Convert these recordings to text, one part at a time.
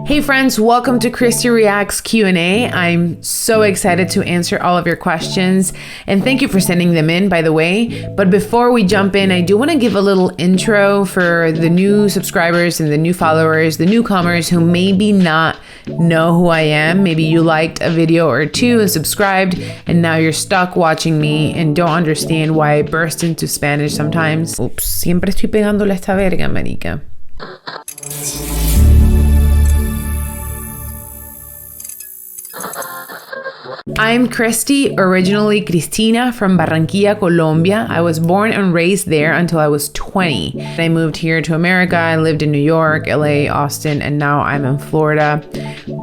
Hey friends, welcome to Cristy Reacts Q&A. I'm so excited to answer all of your questions and thank you for sending them in, by the way. But before we jump in, I do want to give a little intro for the new subscribers and the new followers, the newcomers who maybe not know who I am. Maybe you liked a video or two and subscribed and now you're stuck watching me and don't understand why I burst into Spanish sometimes. Oops, siempre estoy pegándole a esta verga, marica. I'm Cristy, originally Cristina from Barranquilla, Colombia. I was born and raised there until I was 20. I moved here to America. I lived in New York, LA, Austin, and now I'm in Florida.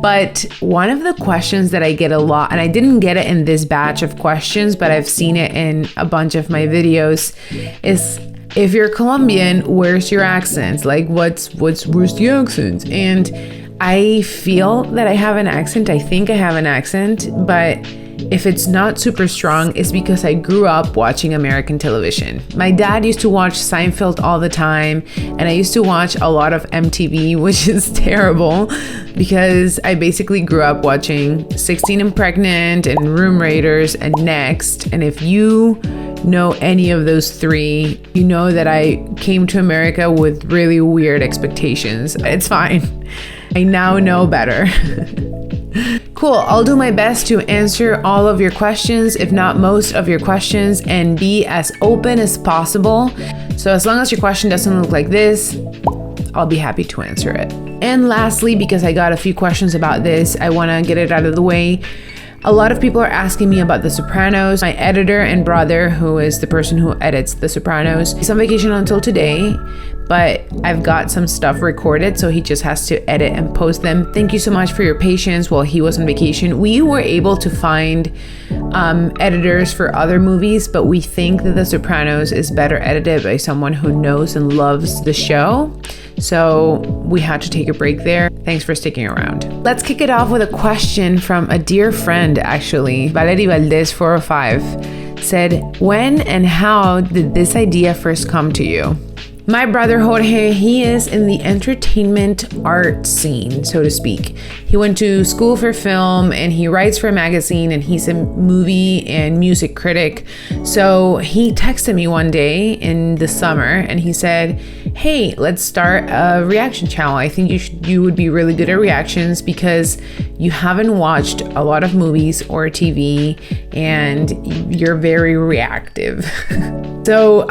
But one of the questions that I get a lot, and I didn't get it in this batch of questions, but I've seen it in a bunch of my videos, is if you're Colombian, where's your accent? Like, where's the accent? And I feel that I have an accent. I think I have an accent, but if it's not super strong, it's because I grew up watching American television. My dad used to watch Seinfeld all the time, and I used to watch a lot of MTV, which is terrible because I basically grew up watching 16 and Pregnant and Room Raiders and Next. And if you know any of those three, you know that I came to America with really weird expectations. It's fine. I now know better. Cool, I'll do my best to answer all of your questions, if not most of your questions, and be as open as possible. So as long as your question doesn't look like this, I'll be happy to answer it. And lastly, because I got a few questions about this, I want to get it out of the way. A lot of people are asking me about The Sopranos. My editor and brother, who is the person who edits The Sopranos, is on vacation until today, but I've got some stuff recorded, so he just has to edit and post them. Thank you so much for your patience while he was on vacation. We were able to find editors for other movies, but we think that The Sopranos is better edited by someone who knows and loves the show. So we had to take a break there. Thanks for sticking around. Let's kick it off with a question from a dear friend, actually. Valerie Valdez 405 said, when and how did this idea first come to you? My brother Jorge, he is in the entertainment art scene, so to speak. He went to school for film and he writes for a magazine and he's a movie and music critic. So he texted me one day in the summer and he said, hey, let's start a reaction channel. I think you would be really good at reactions because you haven't watched a lot of movies or TV and you're very reactive. So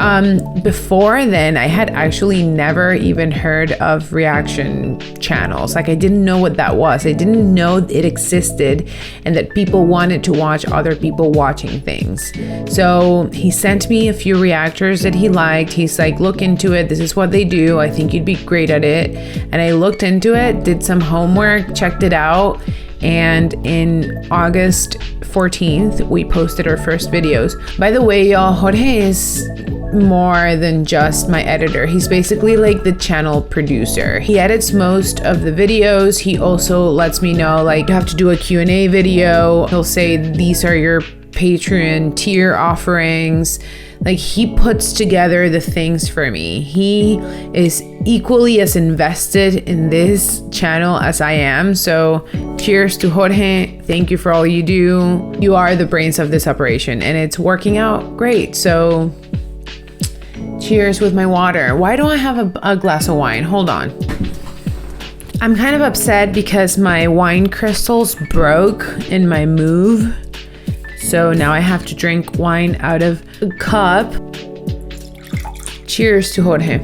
before then, I had actually never even heard of reaction channels. Like, I didn't know what that was. I didn't know it existed and that people wanted to watch other people watching things. So he sent me a few reactors that he liked. He's like, look into it. This is what they do. I think you'd be great at it. And I looked into it, did some homework, checked it out. And in August 14th, we posted our first videos. By the way, y'all, Jorge is more than just my editor. He's basically like the channel producer. He edits most of the videos. He also lets me know, like, you have to do a Q&A video. He'll say, these are your Patreon tier offerings. Like, he puts together the things for me. He is equally as invested in this channel as I am. So cheers to Jorge. Thank you for all you do. You are the brains of this operation and it's working out great. So cheers with my water. Why don't I have a glass of wine? Hold on. I'm kind of upset because my wine crystals broke in my move. So now I have to drink wine out of a cup. Cheers to Jorge.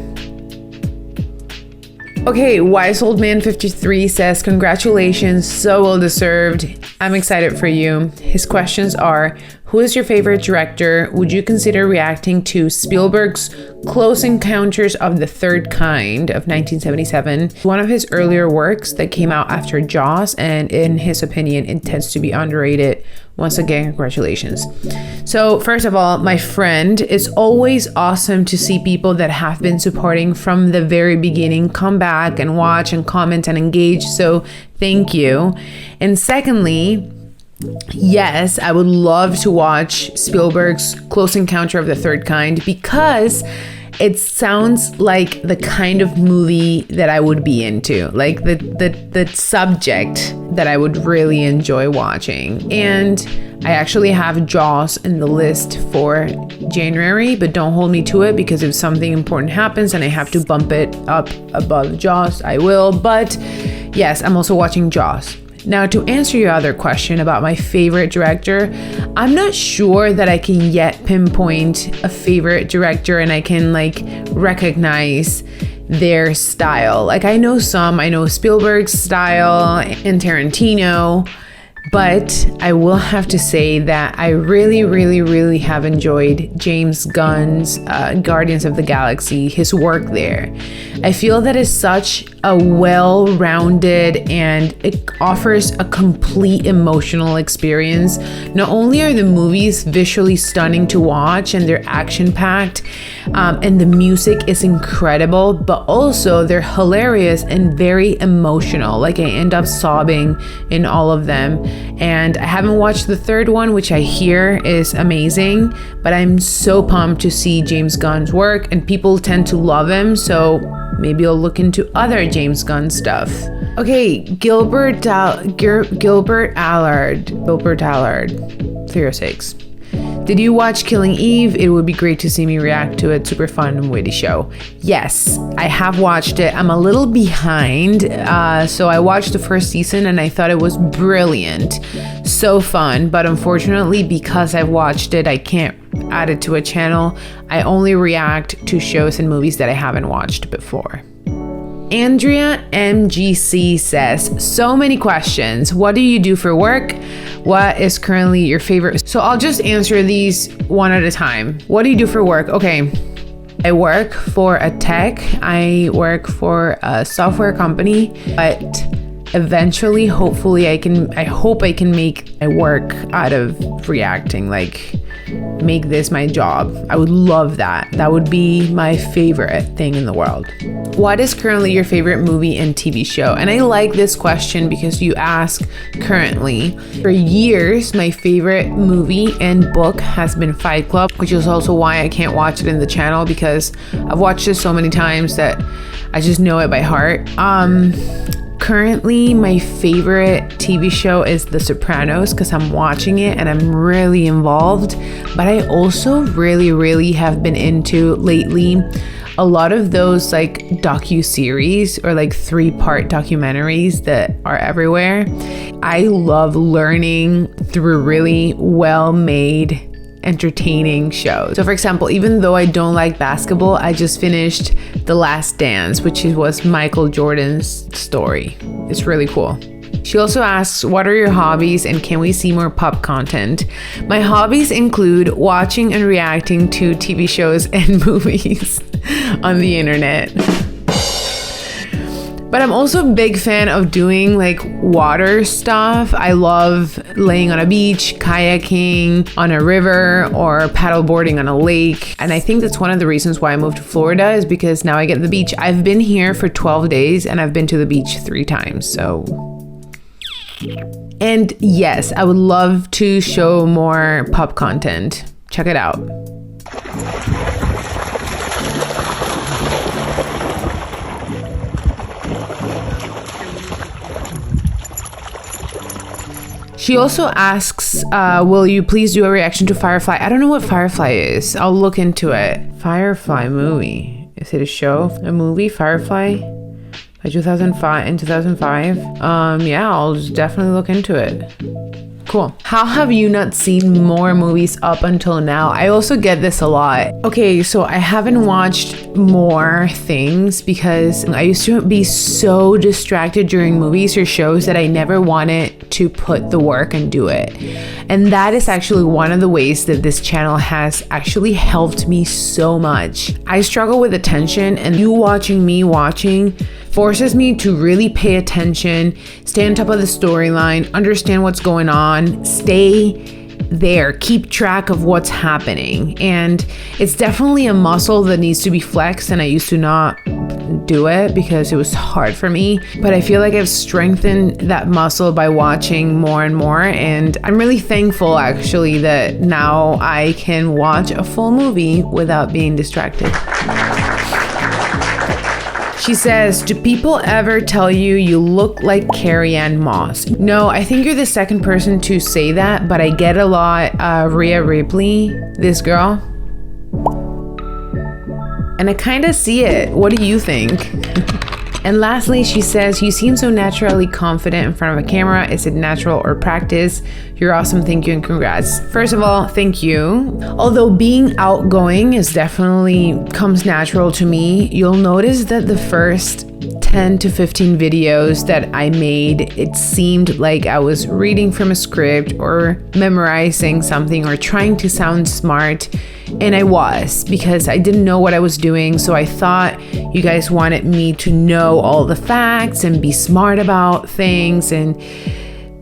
Okay, Wise Old Man 53 says, congratulations, so well deserved. I'm excited for you. His questions are, who is your favorite director? Would you consider reacting to Spielberg's Close Encounters of the Third Kind of 1977, one of his earlier works that came out after Jaws, and in his opinion, it tends to be underrated. Once again, congratulations. So first of all, my friend, it's always awesome to see people that have been supporting from the very beginning come back and watch and comment and engage. So thank you. And secondly, yes, I would love to watch Spielberg's Close Encounter of the Third Kind because it sounds like the kind of movie that I would be into, like the subject that I would really enjoy watching. And I actually have Jaws in the list for January, but don't hold me to it, because if something important happens and I have to bump it up above Jaws, I will. But yes, I'm also watching Jaws. Now, to answer your other question about my favorite director, I'm not sure that I can yet pinpoint a favorite director and I can like recognize their style. Like I know Spielberg's style and Tarantino, but I will have to say that I really have enjoyed James Gunn's Guardians of the Galaxy, his work there. I feel that it's such a well-rounded and it offers a complete emotional experience. Not only are the movies visually stunning to watch and they're action-packed and the music is incredible, but also they're hilarious and very emotional. Like I end up sobbing in all of them. And I haven't watched the third one, which I hear is amazing, but I'm so pumped to see James Gunn's work, and people tend to love him, so maybe I'll look into other James Gunn stuff. Okay, Gilbert Allard, 306. Did you watch Killing Eve? It would be great to see me react to it. Super fun and witty show. Yes, I have watched it. I'm a little behind. So I watched the first season and I thought it was brilliant. So fun. But unfortunately, because I've watched it, I can't add it to a channel. I only react to shows and movies that I haven't watched before. Andrea MGC says, so many questions. What do you do for work? What is currently your favorite? So I'll just answer these one at a time. What do you do for work? Okay. I work for a tech. I work for a software company, but eventually, hopefully I hope I can make my work out of reacting, like make this my job. I would love that. That would be my favorite thing in the world. What is currently your favorite movie and TV show? And I like this question because you ask currently. For years, my favorite movie and book has been Fight Club, which is also why I can't watch it in the channel, because I've watched it so many times that I just know it by heart. Currently, my favorite TV show is The Sopranos because I'm watching it and I'm really involved. But I also really have been into lately a lot of those like docu-series or like 3-part documentaries that are everywhere. I love learning through really well-made, entertaining shows. So for example, even though I don't like basketball, I just finished The Last Dance, which was Michael Jordan's story. It's really cool. She also asks, what are your hobbies and can we see more pop content? My hobbies include watching and reacting to TV shows and movies on the internet. But I'm also a big fan of doing like water stuff. I love laying on a beach, kayaking on a river, or paddleboarding on a lake. And I think that's one of the reasons why I moved to Florida, is because now I get the beach. I've been here for 12 days and I've been to the beach 3 times. So, and yes, I would love to show more pop content. Check it out. She also asks, will you please do a reaction to Firefly? I don't know what Firefly is. I'll look into it. Firefly movie. Is it a show? A movie? Firefly? By 2005? In 2005? Yeah, I'll just definitely look into it. Cool. How have you not seen more movies up until now? I also get this a lot. Okay, so I haven't watched more things because I used to be so distracted during movies or shows that I never wanted to put the work and do it. And that is actually one of the ways that this channel has actually helped me so much. I struggle with attention, and you watching me watching forces me to really pay attention, stay on top of the storyline, understand what's going on, stay there, keep track of what's happening. And it's definitely a muscle that needs to be flexed, and I used to not couldn't do it because it was hard for me. But I feel like I've strengthened that muscle by watching more and more. And I'm really thankful actually that now I can watch a full movie without being distracted. She says, do people ever tell you look like Carrie-Anne Moss? No, I think you're the second person to say that, but I get a lot. Rhea Ripley, this girl. And I kind of see it. What do you think? And lastly, she says, you seem so naturally confident in front of a camera. Is it natural or practice? You're awesome. Thank you and congrats. First of all, thank you. Although being outgoing is definitely comes natural to me, you'll notice that the first 10 to 15 videos that I made, it seemed like I was reading from a script or memorizing something or trying to sound smart. And I was, because I didn't know what I was doing. So I thought you guys wanted me to know all the facts and be smart about things. And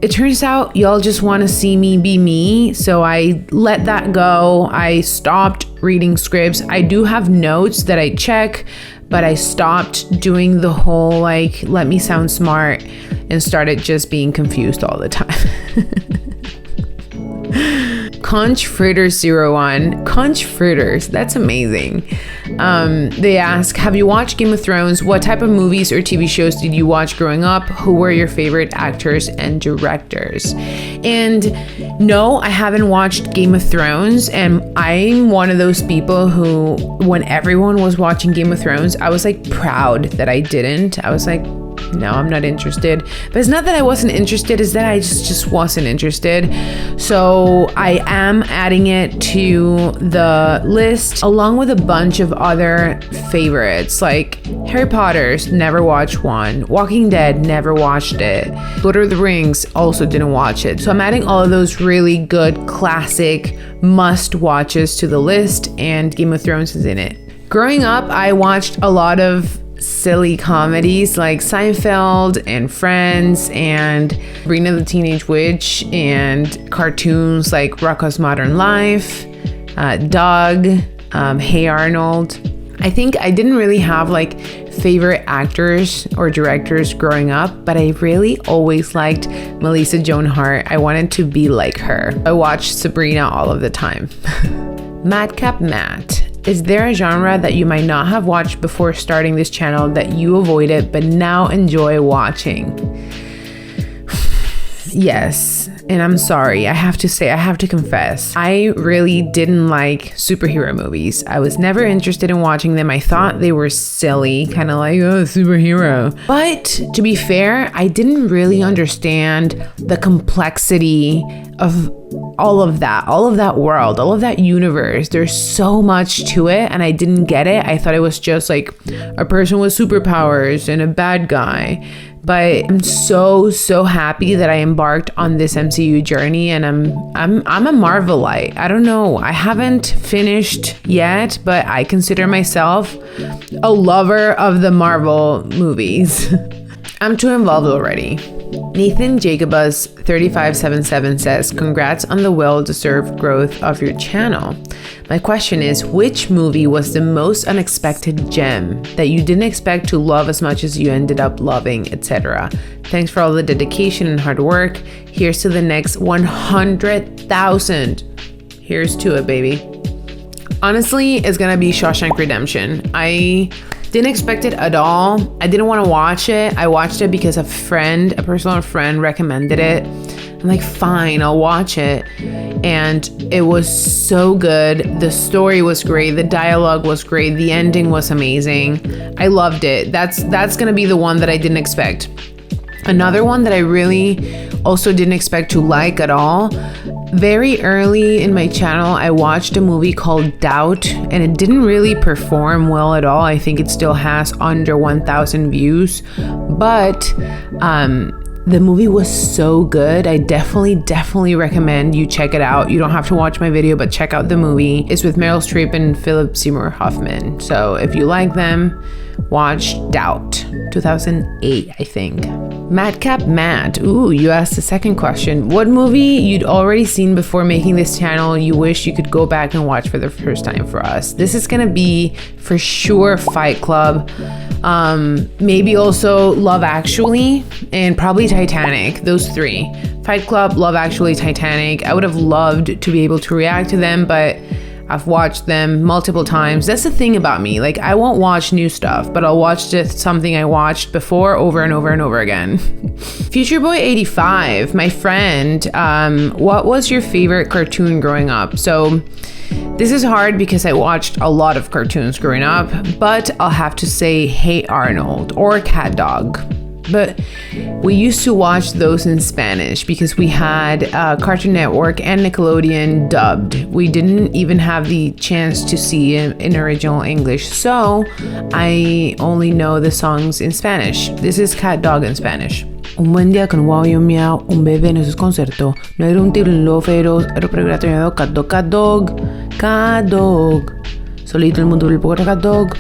it turns out y'all just want to see me be me. So I let that go. I stopped reading scripts. I do have notes that I check, but I stopped doing the whole like, let me sound smart, and started just being confused all the time. Conch Fritters 01. Conch Fritters, that's amazing. They ask, have you watched Game of Thrones? What type of movies or TV shows did you watch growing up? Who were your favorite actors and directors? And no, I haven't watched Game of Thrones. And I'm one of those people who, when everyone was watching Game of Thrones, I was like proud that I didn't. I was like, no, I'm not interested. But it's not that I wasn't interested, it's that I just wasn't interested. So I am adding it to the list along with a bunch of other favorites like Harry Potter's, never watched one. Walking Dead, never watched it. Lord of the Rings, also didn't watch it. So I'm adding all of those really good classic must watches to the list, and Game of Thrones is in it. Growing up, I watched a lot of silly comedies like Seinfeld and Friends and Sabrina the Teenage Witch, and cartoons like Rocko's Modern Life, Doug, Hey Arnold. I think I didn't really have like favorite actors or directors growing up, but I really always liked Melissa Joan Hart. I wanted to be like her. I watched Sabrina all of the time. Madcap Matt. Is there a genre that you might not have watched before starting this channel that you avoided but now enjoy watching? Yes, and I'm sorry, I have to confess, I really didn't like superhero movies. I was never interested in watching them. I thought they were silly, kind of like, oh, superhero. But to be fair, I didn't really understand the complexity of all of that world, all of that universe. There's so much to it, and I didn't get it. I thought it was just like a person with superpowers and a bad guy. But I'm so happy that I embarked on this MCU journey, and I'm a Marvelite. I don't know, I haven't finished yet, but I consider myself a lover of the Marvel movies. I'm too involved already. Nathan Jacobus 3577 says, congrats on the well-deserved growth of your channel. My question is, which movie was the most unexpected gem that you didn't expect to love as much as you ended up loving, etc.? Thanks for all the dedication and hard work. Here's to the next 100,000. Here's to it, baby. Honestly, it's gonna be Shawshank Redemption. I didn't expect it at all. I didn't want to watch it. I watched it because a personal friend recommended it. I'm like, fine, I'll watch it. And it was so good. The story was great. The dialogue was great. The ending was amazing. I loved it. That's gonna be the one that I didn't expect. Another one that I really also didn't expect to like at all. Very early in my channel, I watched a movie called Doubt, and it didn't really perform well at all. I think it still has under 1,000 views, but the movie was so good. I definitely recommend you check it out. You don't have to watch my video, but check out the movie. It's with Meryl Streep and Philip Seymour Hoffman. So if you like them, watched Doubt, 2008, I think. Madcap Matt, ooh, you asked the second question. What movie you'd already seen before making this channel you wish you could go back and watch for the first time for us? This is gonna be for sure Fight Club, maybe also Love Actually, and probably Titanic. Those three: Fight Club, Love Actually, Titanic. I would have loved to be able to react to them, but I've watched them multiple times. That's the thing about me. Like, I won't watch new stuff, but I'll watch just something I watched before over and over and over again. Future Boy 85, my friend, what was your favorite cartoon growing up? So this is hard because I watched a lot of cartoons growing up, but I'll have to say Hey Arnold or Cat Dog. But we used to watch those in Spanish because we had Cartoon Network and Nickelodeon dubbed. We didn't even have the chance to see in original English, so I only know the songs in Spanish. This is Cat Dog in Spanish. Un buen día con wow y un miau, un bebé en su concerto. No era un tigre en lo feroz, era un gato llamado Cat Dog, Cat Dog, Cat Dog. Solito el mundo del poco Cat Dog.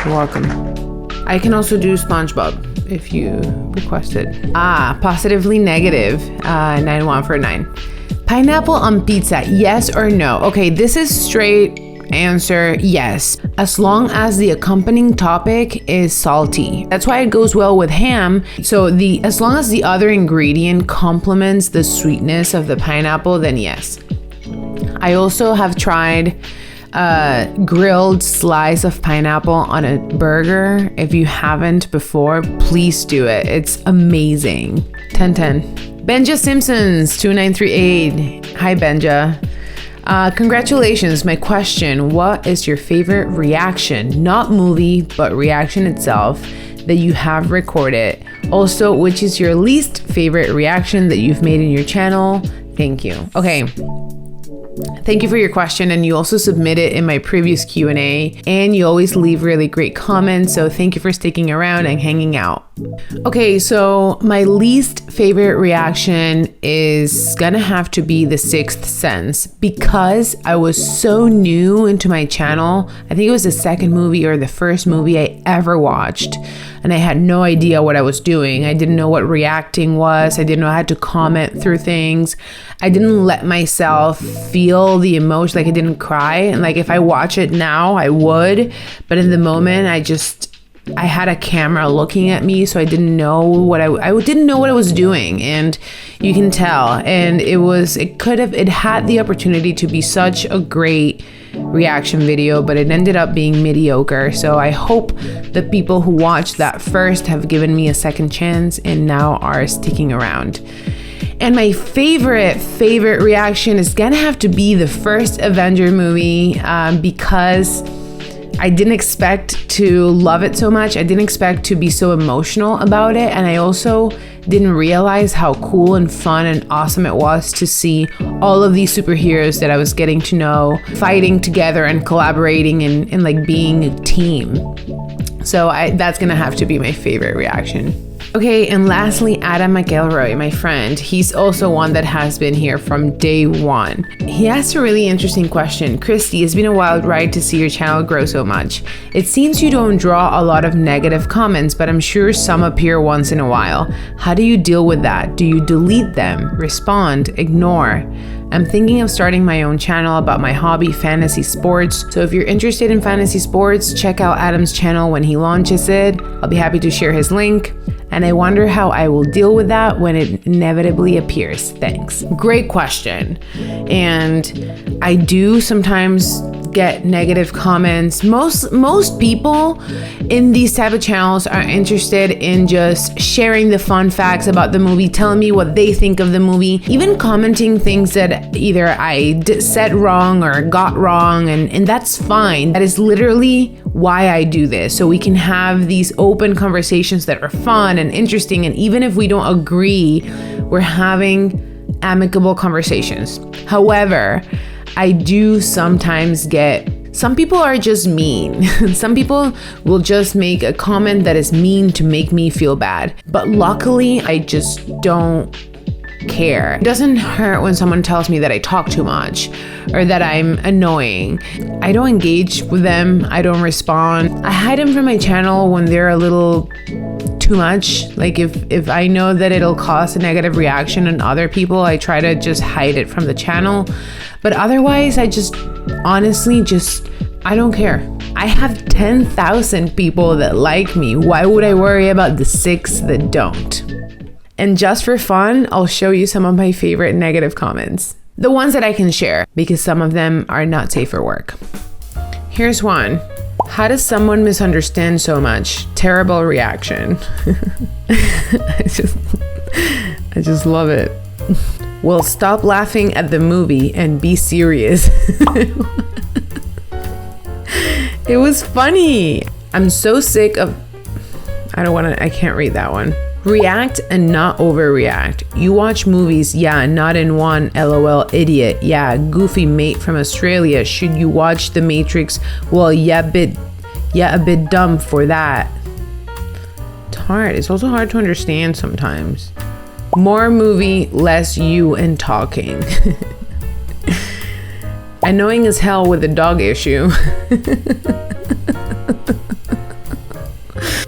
You're welcome. I can also do SpongeBob if you request it. Positively negative. 9-1 for 9. Pineapple on pizza, yes or no? Okay, this is straight answer, yes. As long as the accompanying topic is salty. That's why it goes well with ham. So as long as the other ingredient complements the sweetness of the pineapple, then yes. I also have tried grilled slice of pineapple on a burger. If you haven't before, please do it. It's amazing. 10-10. Benja Simpsons 2938. Hi Benja. Congratulations. My question: what is your favorite reaction, not movie but reaction itself, that you have recorded? Also, which is your least favorite reaction that you've made in your channel? Thank you. Okay, thank you for your question, and you also submit it in my previous Q&A, and you always leave really great comments, so thank you for sticking around and hanging out. Okay, so my least favorite reaction is gonna have to be The Sixth Sense, because I was so new into my channel. I think it was the second movie or the first movie I ever watched, and I had no idea what I was doing. I didn't know what reacting was. I didn't know how to comment through things. I didn't let myself feel the emotion. Like, I didn't cry. And like, if I watch it now, I would. But in the moment, I had a camera looking at me, so I didn't know what I didn't know what I was doing, and you can tell. And it had the opportunity to be such a great reaction video, but it ended up being mediocre. So I hope the people who watched that first have given me a second chance and now are sticking around. And my favorite reaction is gonna have to be the first Avenger movie, because I didn't expect to love it so much. I didn't expect to be so emotional about it. And I also didn't realize how cool and fun and awesome it was to see all of these superheroes that I was getting to know fighting together and collaborating and like being a team. So that's gonna have to be my favorite reaction. Okay, and lastly, Adam McElroy, my friend. He's also one that has been here from day one. He asked a really interesting question. Cristy, it's been a wild ride to see your channel grow so much. It seems you don't draw a lot of negative comments, but I'm sure some appear once in a while. How do you deal with that? Do you delete them, respond, ignore? I'm thinking of starting my own channel about my hobby, fantasy sports. So if you're interested in fantasy sports, check out Adam's channel when he launches it. I'll be happy to share his link. And I wonder how I will deal with that when it inevitably appears. Thanks. Great question. And I do sometimes get negative comments. Most people in these type of channels are interested in just sharing the fun facts about the movie, telling me what they think of the movie, even commenting things that either I said wrong or got wrong, and that's fine. That is literally why I do this, so we can have these open conversations that are fun and interesting, and even if we don't agree, we're having amicable conversations. However, I do sometimes get, some people are just mean. Some people will just make a comment that is mean to make me feel bad. But luckily, I just don't care. It doesn't hurt when someone tells me that I talk too much or that I'm annoying. I don't engage with them. I don't respond. I hide them from my channel when they're a little too much. Like if I know that it'll cause a negative reaction on other people, I try to just hide it from the channel. But otherwise, I just honestly I don't care. I have 10,000 people that like me. Why would I worry about the 6 that don't? And just for fun, I'll show you some of my favorite negative comments. The ones that I can share, because some of them are not safe for work. Here's one. How does someone misunderstand so much? Terrible reaction. I just love it. Well, stop laughing at the movie and be serious. It was funny. I'm so sick of... I can't read that one. React and not overreact. You watch movies, yeah, not in one, lol, idiot. Yeah, goofy mate from Australia. Should you watch The Matrix? Well, a bit dumb for that. It's hard. It's also hard to understand sometimes. More movie, less you and talking. Annoying as hell with the dog issue.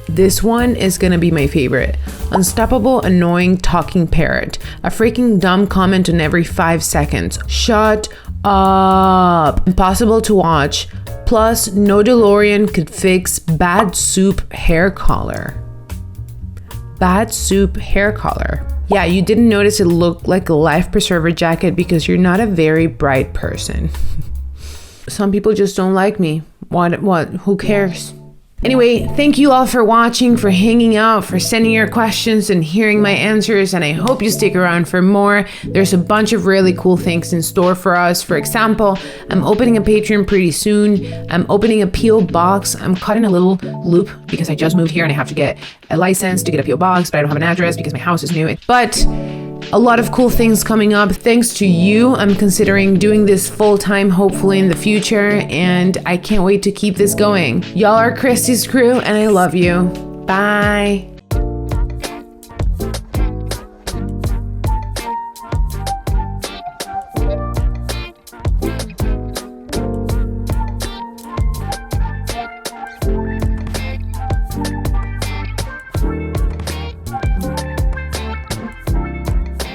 This one is gonna be my favorite. Unstoppable, annoying, talking parrot. A freaking dumb comment on every 5 seconds. Shut up. Impossible to watch. Plus, no DeLorean could fix bad soup hair color. Bad soup hair color. Yeah, you didn't notice it looked like a life preserver jacket because you're not a very bright person. Some people just don't like me. What? Who cares? Anyway, thank you all for watching, for hanging out, for sending your questions and hearing my answers, and I hope you stick around for more. There's a bunch of really cool things in store for us. For example, I'm opening a Patreon pretty soon. I'm opening a P.O. box. I'm caught in a little loop because I just moved here and I have to get a license to get a P.O. box, but I don't have an address because my house is new. But a lot of cool things coming up thanks to you. I'm considering doing this full-time, hopefully in the future, and I can't wait to keep this going. Y'all are Cristy's crew, and I love you. Bye.